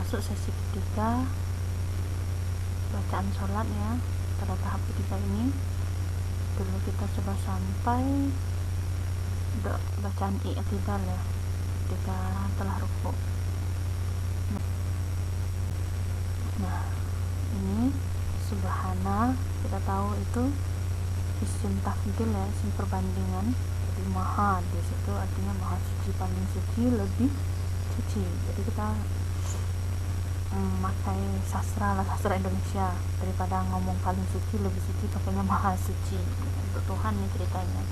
masuk sesi ketiga bacaan sholat ya. Pada tahap ketiga ini dulu kita sudah sampai bacaan i'tidal ya, ketika telah rukuk. Nah ini subhana, kita tahu itu isim tafdil ya, isim perbandingan. Jadi maha di situ artinya maha suci, paling suci, lebih suci. Jadi kita pakai sastra Indonesia, daripada ngomong paling suci lebih suci pakainya maha suci. Untuk Tuhan nih ceritanya,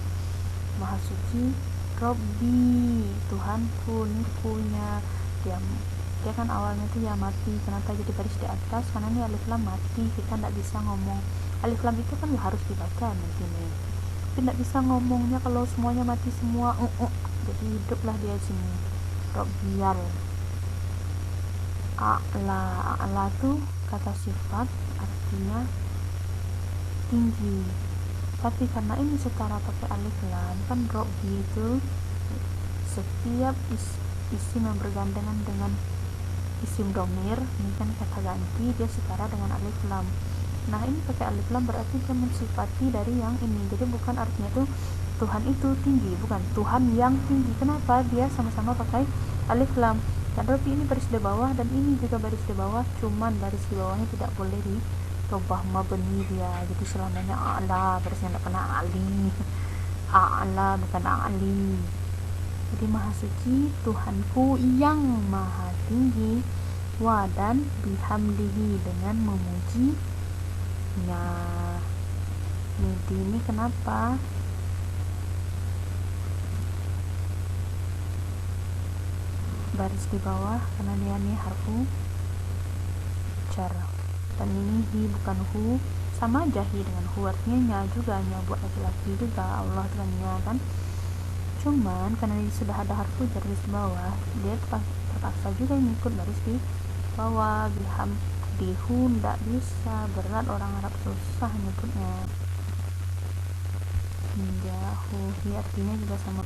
maha suci. Robbi, Tuhanku, ini punya dia kan awalnya tuh ya mati. Kenapa jadi baris di atas? Karena ini alif lam mati, kita tidak bisa ngomong. Alif lam itu kan harus dibaca nanti nih, tapi tidak bisa ngomongnya kalau semuanya mati semua. Jadi hiduplah dia sini. Robbiyal a'la tuh kata sifat, artinya tinggi. Tapi karena ini secara pakai alif lam, kan robbi itu setiap isim yang bergandengan dengan isim domir, ini kan kata ganti, dia setara dengan alif lam. Nah ini pakai alif lam berarti dia mensifati dari yang ini. Jadi bukan artinya tuh Tuhan itu tinggi, bukan Tuhan yang tinggi. Kenapa? Dia sama-sama pakai alif lam. Dan Robbi ini baris di bawah, dan ini juga baris di bawah, cuman baris di bawahnya tidak boleh dirubah mabni dia. Jadi selamanya a'la, barisnya tidak kena ali. A'la bukan a'li. Jadi maha suci Tuhanku yang maha tinggi, wa dan bihamdihi, dengan memujinya. Ini kenapa baris di bawah? Karena dia nih harfu jar, dan ini hi bukan hu. Sama aja hi dengan hu, artinya nya juga, nya buat laki-laki juga, Allah tuannya kan. Cuman karena ini sudah ada harfu jar di bawah, dia terpaksa juga ngikut baris di bawah. Bihamdihu ndak bisa, berat, orang Arab susah nyebutnya. Jahu hi artinya juga sama.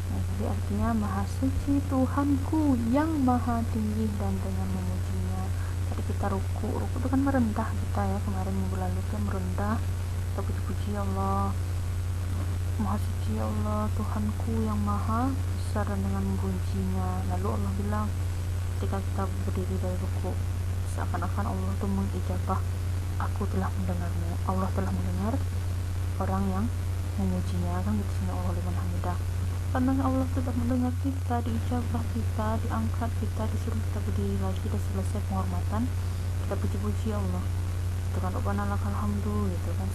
Jadi artinya maha suci Tuhanku yang maha tinggi, dan dengan memujinya. Tadi kita ruku itu kan merendah kita ya, kemarin minggu lalu kita merendah, kita puji-puji Allah, maha suci Allah Tuhanku yang maha besar, dan dengan memujinya. Lalu Allah bilang ketika kita berdiri dari ruku, seakan-akan Allah itu mengijabah, aku telah mendengarmu. Allah telah mendengar orang yang memujinya, kan gitu. Sini Allah liman hamidah. Karena Allah sudah mendengar kita, diijabah kita, diangkat kita, disuruh kita berdiri lagi, dan selesai penghormatan kita puji-puji Allah. Itu kan Rabbana lakal hamdu gitu kan,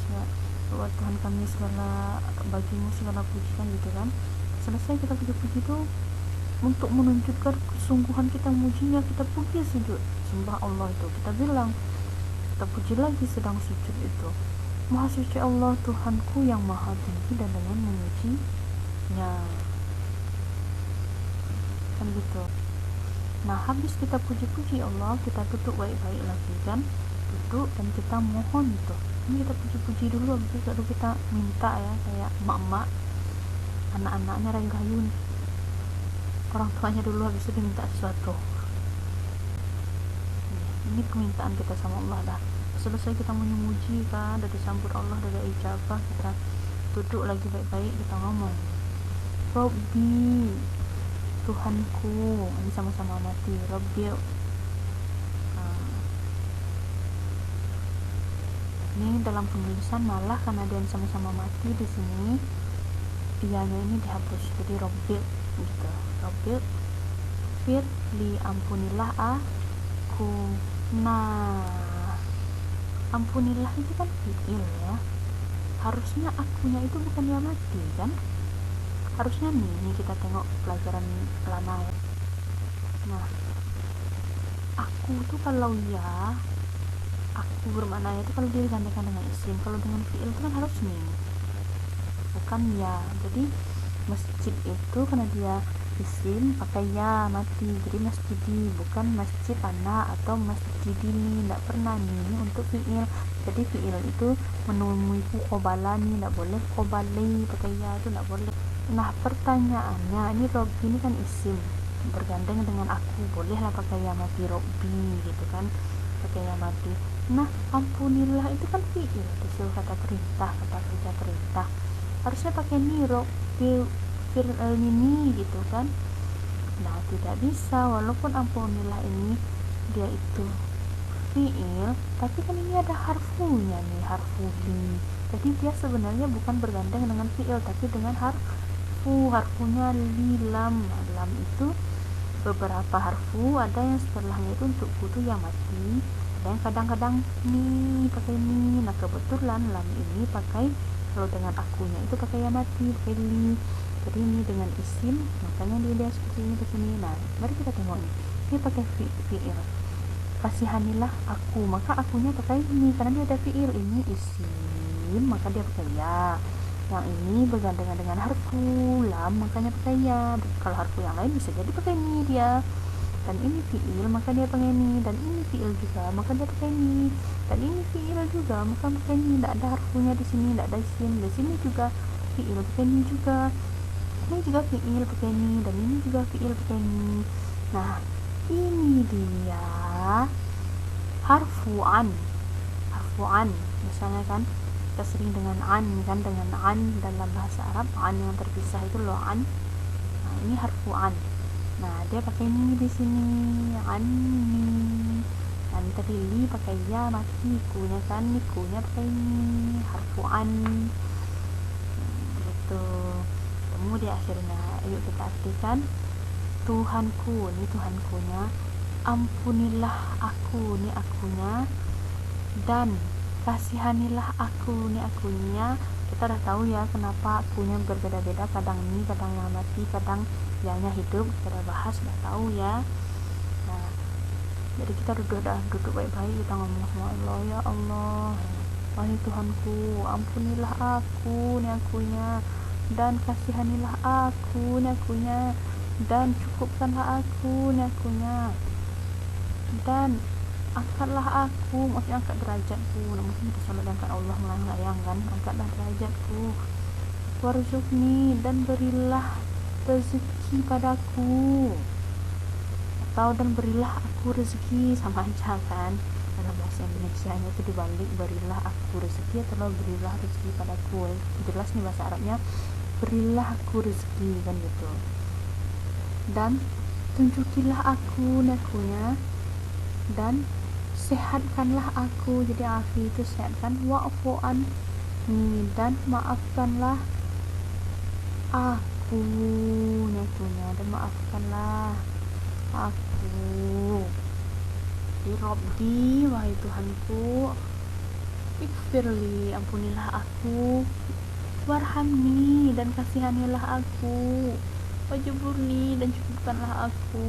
Tuhan kami segala bagimu segala puji kan gitu kan. Selesai kita puji-puji itu untuk menunjukkan kesungguhan kita memujinya, kita puji sujud sembah Allah itu, kita bilang, kita puji lagi sedang sujud itu, maha suci Allah Tuhanku yang maha tinggi, dan dengan memujinya, kan gitu. Nah habis kita puji-puji Allah, kita duduk baik-baik lagi kan, duduk dan kita mohon tuh. Ini kita puji-puji dulu, habis itu baru kita minta ya, kayak emak-emak anak-anaknya rayu-rayu nih, orang tuanya dulu, habis itu diminta sesuatu. Ini permintaan kita sama Allah dah. Selesai kita memuji kan, udah disambut Allah, udah ada ijabah, kita duduk lagi baik-baik, kita ngomong Robbi Tuhanku, ini sama-sama mati. Robbi ini dalam penulisan malah karena dia sama-sama mati di sini, ianya ini dihapus, jadi Robbi gitu. Robbi fir li, ampunilah aku. Nah ampunilah itu kan fi'il ya, harusnya akunya itu bukan yang mati kan, harusnya nih kita tengok pelajaran lama ya. Nah aku tuh kalau ya, aku bermakna itu kalau dia digantikan dengan isim, kalau dengan fi'il itu kan harus nih, bukan ya. Jadi masjid itu karena dia isim pakai ya mati, jadi masjidi, bukan masjid anak atau masjidini, tidak pernah nih untuk fi'il. Jadi fi'il itu menemuiku qobalani, tidak boleh qobali pakai ya, itu tidak boleh. Nah pertanyaannya, ini Robbi ini kan isim, bergandeng dengan aku, bolehlah pakai ya mati Robbi gitu kan, pakai ya mati. Nah ampunilah itu kan fiil, disuruh kata perintah, kata kerja perintah, harusnya pakai ni Robbi fir ini gitu kan. Nah tidak bisa, walaupun ampunilah ini dia itu fiil, tapi kan ini ada harfunya nih, harfu li, jadi dia sebenarnya bukan bergandeng dengan fiil tapi dengan harfunya li lam. Lam itu beberapa harfu, ada yang setelahnya itu untuk kutu yang mati, ada yang kadang-kadang ni pakai ni. Nah kebetulan lam ini pakai, kalau dengan akunya itu pakai yang mati, pakai li, jadi ini dengan isim, makanya dia seperti ini di sini. Nah mari kita tengok ini pakai fiil, kasihanilah aku, maka akunya pakai ini karena dia ada fiil, ini isim maka dia pakai ya. Yang ini bergandengan dengan harfu lam, makanya pakai ya. Kalau harfu yang lain bisa jadi pakai ni dia. Dan ini fiil maka dia pakai ni, dan ini fiil juga maka dia pakai ni, dan ini fiil juga maka pakai ni. Tidak ada harfunya di sini, tidak ada isim. Di sini juga fiil pakai ni juga, ini juga fiil pakai ni, dan ini juga fiil pakai ni. Nah ini dia harfuan misalnya kan kita sering dengan an kan, dengan an dalam bahasa Arab, an yang terpisah itu loh an. Nah ini harfuan, nah dia pakai ni di sini, anni. Dan tadi li pakai ya mati, kunya kan, ni kunya pakai ni, harfuan gitu. Kemudian akhirnya yuk kita artikan Tuhanku, ini Tuhankunya, ampunilah aku, ini akunya, dan kasihanilah aku, ini akunya. Kita udah tahu ya kenapa akunya berbeda-beda, kadang ini, kadang yang mati, kadang yanya hidup, kita udah bahas, udah tahu ya. Nah jadi kita duduk baik-baik, kita ngomong sama Allah, ya Allah, wahai Tuhanku, ampunilah aku, ini akunya, dan kasihanilah aku, ini akunya, dan cukupkanlah aku, ini akunya, dan angkatlah aku, maksudnya angkat derajatku. Nah, mungkin kita sholat angkat Allah melayang-layang kan, angkatlah derajatku, warzuqni, dan berilah rezeki padaku, atau dan berilah aku rezeki, sama aja kan dalam bahasa Indonesia nya itu dibalik, berilah aku rezeki atau berilah rezeki padaku. Jelas nih bahasa Arabnya berilah aku rezeki kan gitu. Dan tunjukilah aku nakunya, dan sehatkanlah aku, jadi afi itu sehatkan, wa'fu anni, dan maafkanlah aku nakunya, dan maafkanlah aku. Di Robbi, wahai Tuhanku, ikfirli, ampunilah aku, warhamni, dan kasihanilah aku, wajburni, dan cukupkanlah aku,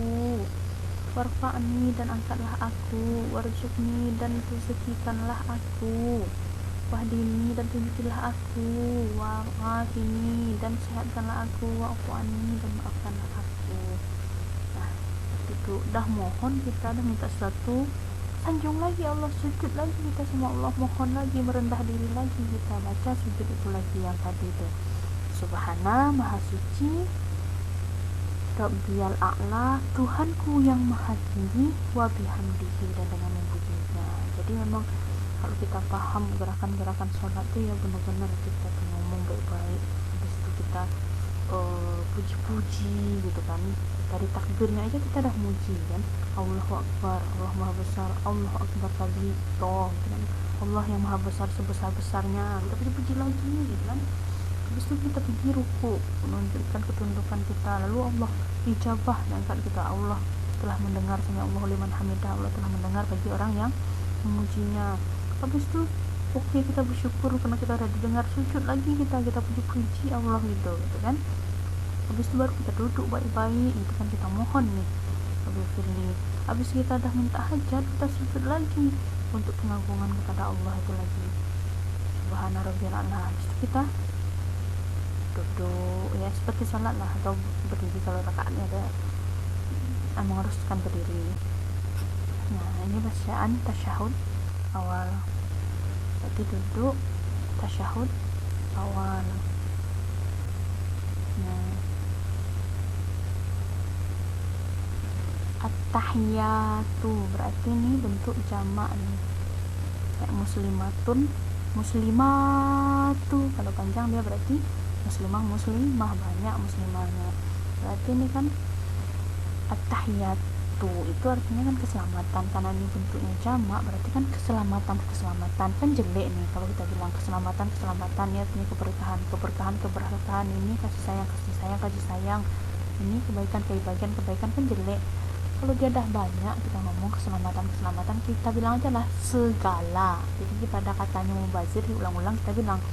warfa'ni, dan angkatlah aku, warzuqni, dan rezekikanlah aku, wahdini, dan tunjukilah aku, wa'afini, dan sehatkanlah aku, wa'fu'ani, dan maafkanlah aku. Nah itu dah mohon, kita dah minta sesuatu, sanjung lagi Allah, sujud lagi kita sama Allah, mohon lagi, merendah diri lagi, kita baca sujud itu lagi yang tadi itu, subhana, maha suci, Rabbiyal a'la, Tuhanku yang maha tinggi, wa bihamdihi, dan dengan memujinya. Jadi memang kalau kita paham gerakan-gerakan sholat tuh ya benar-benar kita tuh ngomong baik-baik, habis itu kita puji-puji gitu kan, dari takbirnya aja kita dah muji kan, Allahu Akbar, Allah maha besar, Allahu Akbar kabir, toh gitu kan, Allah yang maha besar sebesar-besarnya, kita puji-puji lagi gitu kan. Habis itu kita pergi ruku, menunjukkan ketundukan kita, lalu Allah ijabah diangkat kita, Allah telah mendengar, sami Allahu liman hamidah, Allah telah mendengar bagi orang yang memujinya. Habis itu oke, kita bersyukur karena kita udah didengar, sujud lagi kita puji-puji Allah gitu kan. Habis itu baru kita duduk baik-baik gitu kan, kita mohon nih Firli. Habis kita dah minta hajat, kita sujud lagi untuk pengagungan kepada Allah itu lagi, subhana rabbiyal a'la. Habis itu kita duduk ya seperti sholat lah, atau berdiri kalau rakaatnya ada mengharuskan berdiri. Nah ini bacaan tasyahud awal, berarti duduk tasyahud awal. Nah At-tahiyatu berarti ini bentuk jamak nih, kayak muslimatun, muslimatu, kalau panjang dia berarti muslimah, muslimah, banyak muslimahnya. Berarti ini kan at-tahiyatu itu artinya kan keselamatan, karena ini bentuknya jamak berarti kan keselamatan kan jelek nih kalau kita bilang keselamatan ya, artinya keberkahan ini kasih sayang ini kebaikan kan jelek. Kalau dia dah banyak kita ngomong keselamatan kita bilang aja lah segala. Jadi pada katanya mubazir diulang-ulang kita bilang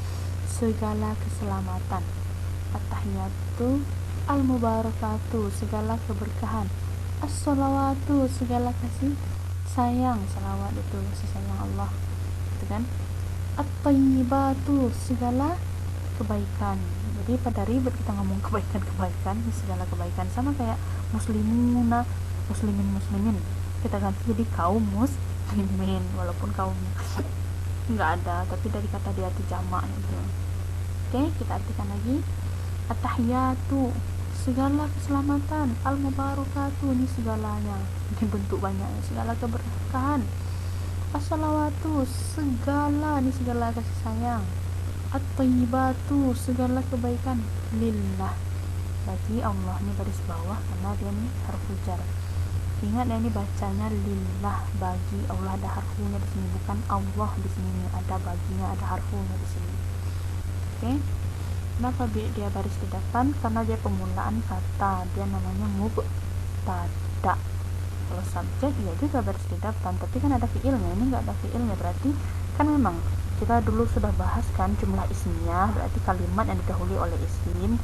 segala keselamatan. At-tahiyatu al-mubarakatu segala keberkahan, as-salawatu segala kasih sayang, salawat itu kasih sayang Allah itu kan, at-tayyibatu segala kebaikan. Jadi pada ribet kita ngomong kebaikan segala kebaikan, sama kayak muslimuna, muslimin kita ganti jadi kaum muslimin walaupun kaumnya nggak ada, tapi dari kata dia itu jamak gitu. Oke, kita artikan lagi. At-tahiyatu segala keselamatan, al-mubarakatu ini segalanya, ini bentuk banyaknya, segala keberkahan, as-salawatu segala, ini segala kasih sayang, at-tayyibatu segala kebaikan, lillah bagi Allah, ini baris bawah karena dia ini harfu jar. Ingat ya, ini bacanya lillah, bagi Allah, ada harfunya di sini, bukan Allah di sini, ada baginya, ada harfunya di sini. Oke. Kenapa dia baris di depan? Karena dia permulaan kata, dia namanya mubtada. Kalau subjek ya juga baris di depan, tapi kan ada fiilnya, ini nggak ada fiilnya, berarti kan memang kita dulu sudah bahas kan jumlah ismiyah, berarti kalimat yang didahului oleh isim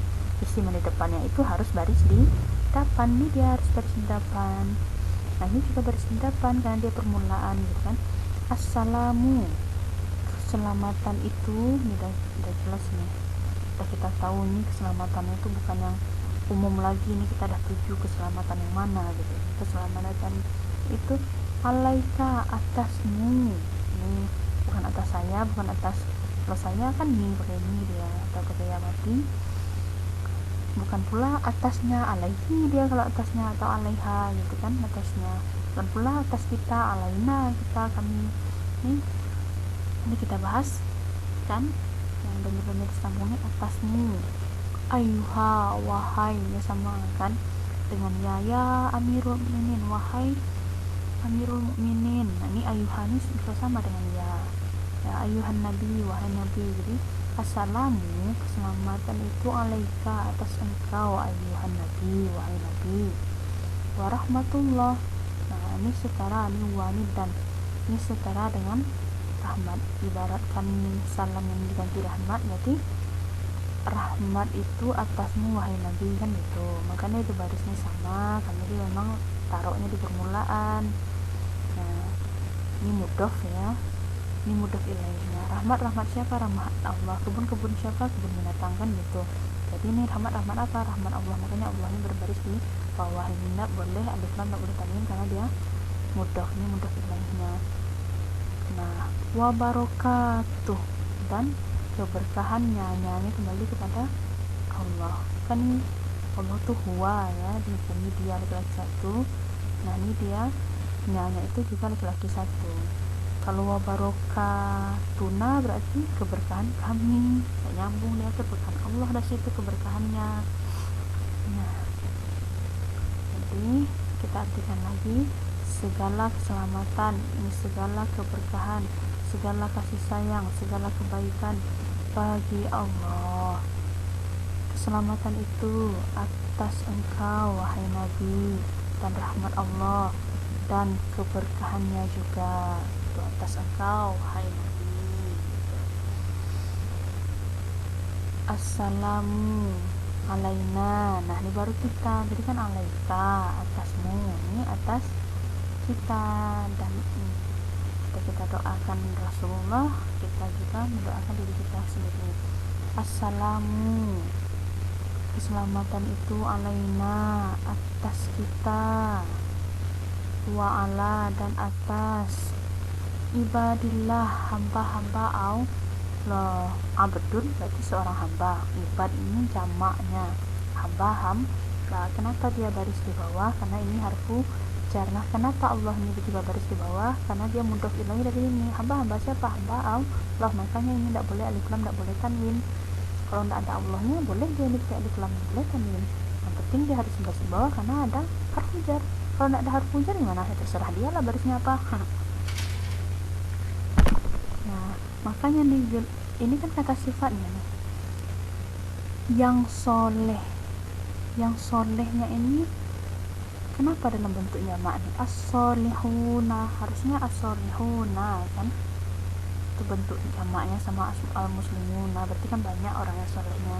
yang di depannya itu harus baris di depan, nih dia harus baris di depan. Nah ini juga baris di depan karena dia permulaan gitu kan. Assalamu keselamatan itu, ini udah jelas nih, udah kita tahu nih keselamatannya itu bukan yang umum lagi, nih kita udah tuju keselamatan yang mana gitu. Keselamatan itu alaika, atasmu, ini bukan atas saya, bukan atas, kalau saya kan nih pakai ini dia atau pakai ya mati, bukan pula atasnya alaihi dia kalau atasnya, atau alaiha gitu kan atasnya, bukan pula atas kita, alaina kita, kami. Ini kita bahas kan yang benar-benar disambungnya atasmu, ayuha wahai, ya sama kan dengan ya amirul mukminin, wahai amirul mukminin. Nah ini ayuha ini sama dengan ya ayuhan nabi, wahai nabi. Jadi assalamu keselamatan itu alaika atas engkau, ayuhan nabi, wahai nabi, warahmatullah. Nah ini setara, ini wani dan ini setara dengan rahmat, ibaratkan salam yang diganti rahmat, berarti rahmat itu atasmu wahai nabi kan gitu. Makanya itu barisnya sama karena dia memang taruhnya di permulaan. Nah ini mudhof ya, ini mudhof ilaihnya. Rahmat siapa? Rahmat Allah. Kebun siapa? Kebun binatang kan gitu. Jadi ini rahmat apa? Rahmat Allah. Makanya Allah ini berbaris di bawah, ini nggak boleh alif lam, nggak boleh tanwin karena dia mudhof, ini mudhof ilaihnya. Nah wabarakatuh dan keberkahannya, nyanya kembali kepada Allah kan, Allah tuh huwa ya, dihukumi dia laki-laki satu. Nah ini dia nyanya itu juga laki-laki satu. Kalau wabarakatuna berarti keberkahan kami, tak nyambung dia, keberkahan Allah dari situ keberkahannya. Nah jadi kita artikan lagi, segala keselamatan, ini segala keberkahan, segala kasih sayang, segala kebaikan bagi Allah. Keselamatan itu atas engkau wahai nabi, dan rahmat Allah dan keberkahannya juga itu atas engkau wahai nabi. Assalamu alaina. Nah ini baru kita, jadi kan alaika atasmu, ini atas kita. Dan kita doakan Rasulullah, kita juga mendoakan diri kita sendiri. Assalamu keselamatan itu alaina atas kita, wa ala dan atas, ibadillah hamba-hamba Allah, abdun berarti seorang hamba, ibad ini jamaknya, hamba. Kenapa dia baris di bawah? Karena ini harfu harfujar. Nah, kenapa Allah ini juga baris di bawah? Karena dia mudhof ilaih dari ini. Hamba siapa? Hamba Allah. Makanya ini tidak boleh alif lam, tidak boleh tanwin. Kalau tidak ada Allahnya boleh dia ini pakai alif lam, boleh tanwin. Yang penting dia harus baris di bawah karena ada harfujar. Kalau tidak ada harfujar gimana? Ya terserah dia lah barisnya apa. Nah, makanya nih, ini kan kata sifatnya nih. Yang solehnya ini kenapa dalam bentuk jamak nih? As-solihuna, harusnya as-solihuna kan, itu bentuk jamaknya sama al-muslimuna, berarti kan banyak orang yang solehnya.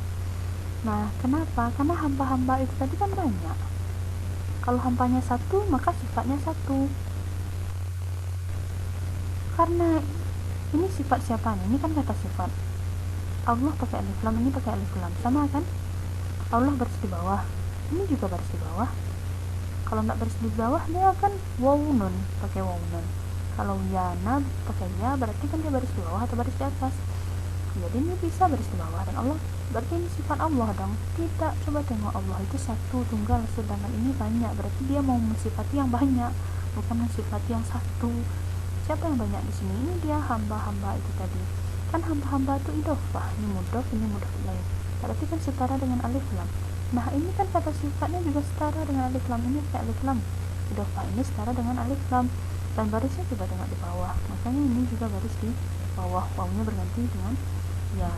Nah, kenapa? Karena hamba-hamba itu tadi kan banyak. Kalau hambanya satu maka sifatnya satu. Karena ini sifat siapa nih? Ini kan kata sifat. Allah pakai alif lam, ini pakai alif lam, sama kan? Allah baris di bawah, ini juga baris di bawah. Kalau nggak baris di bawah dia akan waw nun, pakai waw nun. Kalau yana pakai ya, berarti kan dia baris di bawah atau baris di atas. Jadi ini bisa baris di bawah, dan Allah berarti ini sifat Allah dong. Tidak, coba tengok, Allah itu satu tunggal, sedangkan ini banyak, berarti dia mau mensifati yang banyak, bukan mensifati yang satu. Siapa yang banyak di sini? Ini dia hamba-hamba itu tadi. Kan hamba-hamba itu idhofah, ini mudhof ilaih. Berarti kan setara dengan alif lam. Nah, ini kan kata sifatnya juga setara dengan alif lam, ini kayak alif lam. Idhofah ini setara dengan alif lam, dan barisnya juga tengok di bawah. Makanya ini juga baris di bawah, wawnya berganti dengan ya.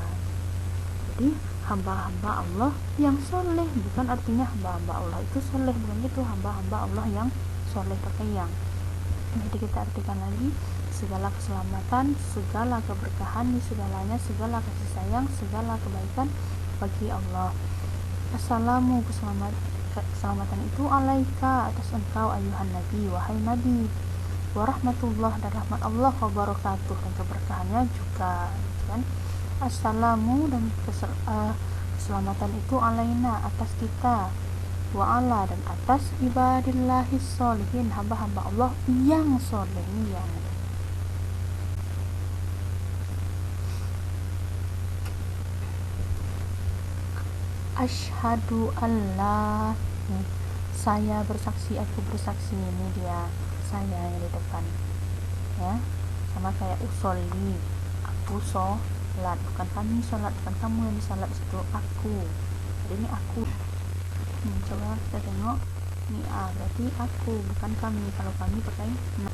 Jadi hamba-hamba Allah yang soleh, bukan artinya hamba-hamba Allah itu soleh, bukan itu. Hamba-hamba Allah yang soleh pakai yang. Jadi kita artikan lagi, segala keselamatan, segala keberkahan, segalanya, segala kasih sayang, segala kebaikan bagi Allah. Assalamu, keselamatan itu alaika, atas engkau ayuhan nabi, wahai nabi, warahmatullah, dan rahmat Allah, wabarakatuh, dan keberkahannya juga kan. Assalamu, dan keselamatan itu alaina, atas kita, wa'ala, dan atas ibadillahis sholihin, hamba-hamba Allah yang soleh. Ini yang asyhadu alla, saya bersaksi, aku bersaksi, ini dia saya yang di depan ya, sama kayak usolli, aku sholat, bukan kami sholat, bukan kamu yang sholat, itu aku. Jadi ini aku. Coba kita tengok ini berarti aku, bukan kami. Kalau kami pakai na.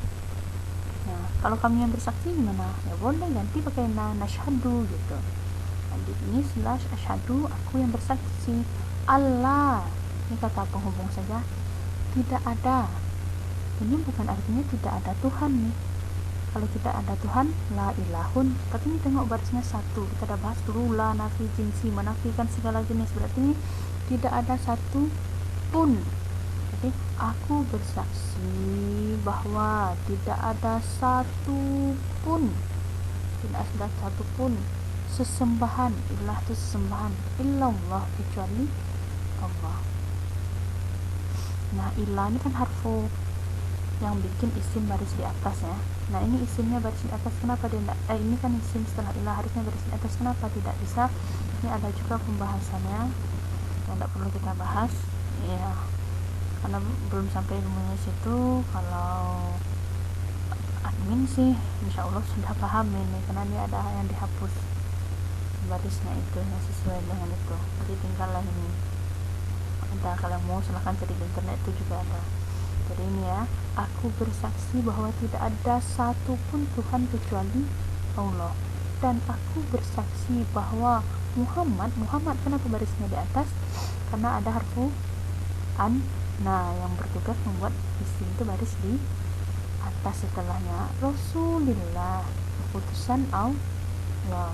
Nah, kalau kami yang bersaksi gimana? Ya boleh ganti pakai nashhadu gitu. Jadi ini slash asyhadu, aku yang bersaksi. Allah, ini kata penghubung saja, tidak ada. Ini bukan artinya tidak ada Tuhan nih. Kalau tidak ada Tuhan, la ilahun. Tapi ini tengok barisnya satu. Kita udah bahas dulu, la nafi jinsi, menafikan segala jenis. Berarti ini tidak ada satu pun. Jadi aku bersaksi bahwa tidak ada satu pun, tidak ada satu pun sesembahan, ilah itu sesembahan, illallah, kecuali Allah. Nah, ilah ini kan harfu yang bikin isim baris di atas ya. Nah, ini isimnya baris di atas, kenapa dia tidak? Ini kan isim setelah ilah, harusnya baris di atas, kenapa tidak bisa? Ini ada juga pembahasannya yang tidak perlu kita bahas ya, karena belum sampai ilmunya situ. Kalau admin sih insya Allah sudah paham ini, karena ini ada yang dihapus barisnya itu yang sesuai dengan itu. Jadi tinggallah ini, entah kalian mau silahkan cari di internet, itu juga ada. Jadi ini ya, aku bersaksi bahwa tidak ada satupun Tuhan kecuali Allah, dan aku bersaksi bahwa Muhammad kenapa barisnya di atas? Karena ada harfu an, nah yang bertugas membuat isim itu baris di atas. Setelahnya Rasulillah, utusan Allah.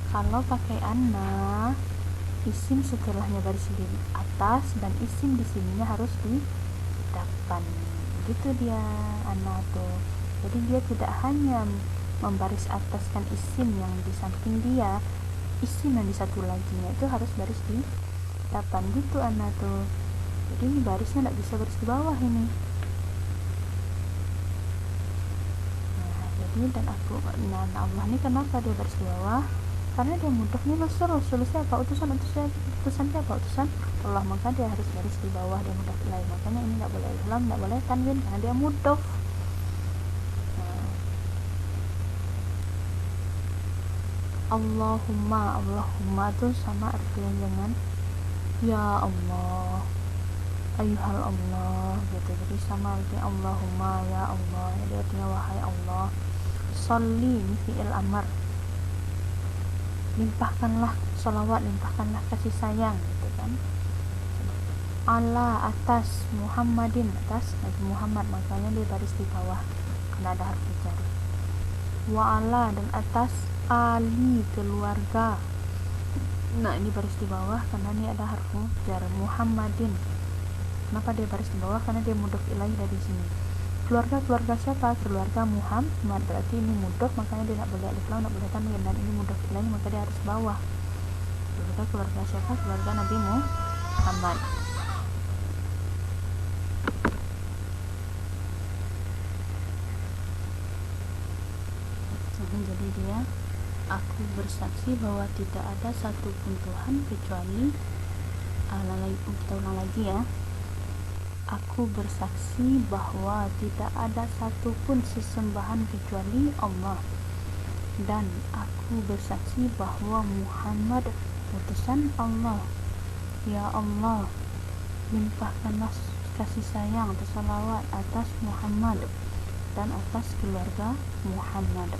Kalau pakai anna, isim setelahnya baris di atas dan isim di sininya harus di depan. Gitu dia anna tuh. Jadi dia tidak hanya membaris ataskan isim yang di samping dia, isim yang di satu laginya itu harus baris di depan. Gitu anna tuh. Jadi ini barisnya tidak bisa baris di bawah ini. Nah, jadi dan aku, nah Allah ini kenapa dia baris di bawah? karena dia mudhof nih Rasul siapa, utusan siapa, utusan Allah, maka dia harus baris di bawah, dia mudhof ilaih. Makanya ini nggak boleh ihlam, nggak boleh tanwin karena dia mudhof. Allahumma tuh sama artinya dengan ya Allah, ayuhal Allah gitu, jadi sama artinya Allahumma ya Allah, jadi artinya wahai Allah. Sholli ini fi'il amar, limpahkanlah sholawat, limpahkanlah kasih sayang gitu kan. Ala atas Muhammadin, atas Nabi Muhammad, makanya dia baris di bawah karena ada harfi jar. Wa ala, dan atas ali, keluarga, nah ini baris di bawah karena ini ada harfu jar. Muhammadin, kenapa dia baris di bawah, karena dia mudhof ilaih dari sini. Keluarga siapa, keluarga Muhammad, berarti ini mudhof, makanya dia tidak boleh alif lam, tidak boleh tanwin, dan ini mudhof ilaih maka dia harus bawah. Keluarga siapa, keluarga Nabi Muhammad. Jadi dia, aku bersaksi bahwa tidak ada satupun Tuhan kecuali kita ulang lagi ya. Aku bersaksi bahwa tidak ada satupun sesembahan kecuali Allah, dan aku bersaksi bahwa Muhammad utusan Allah. Ya Allah, limpahkanlah kasih sayang atau salawat atas Muhammad dan atas keluarga Muhammad.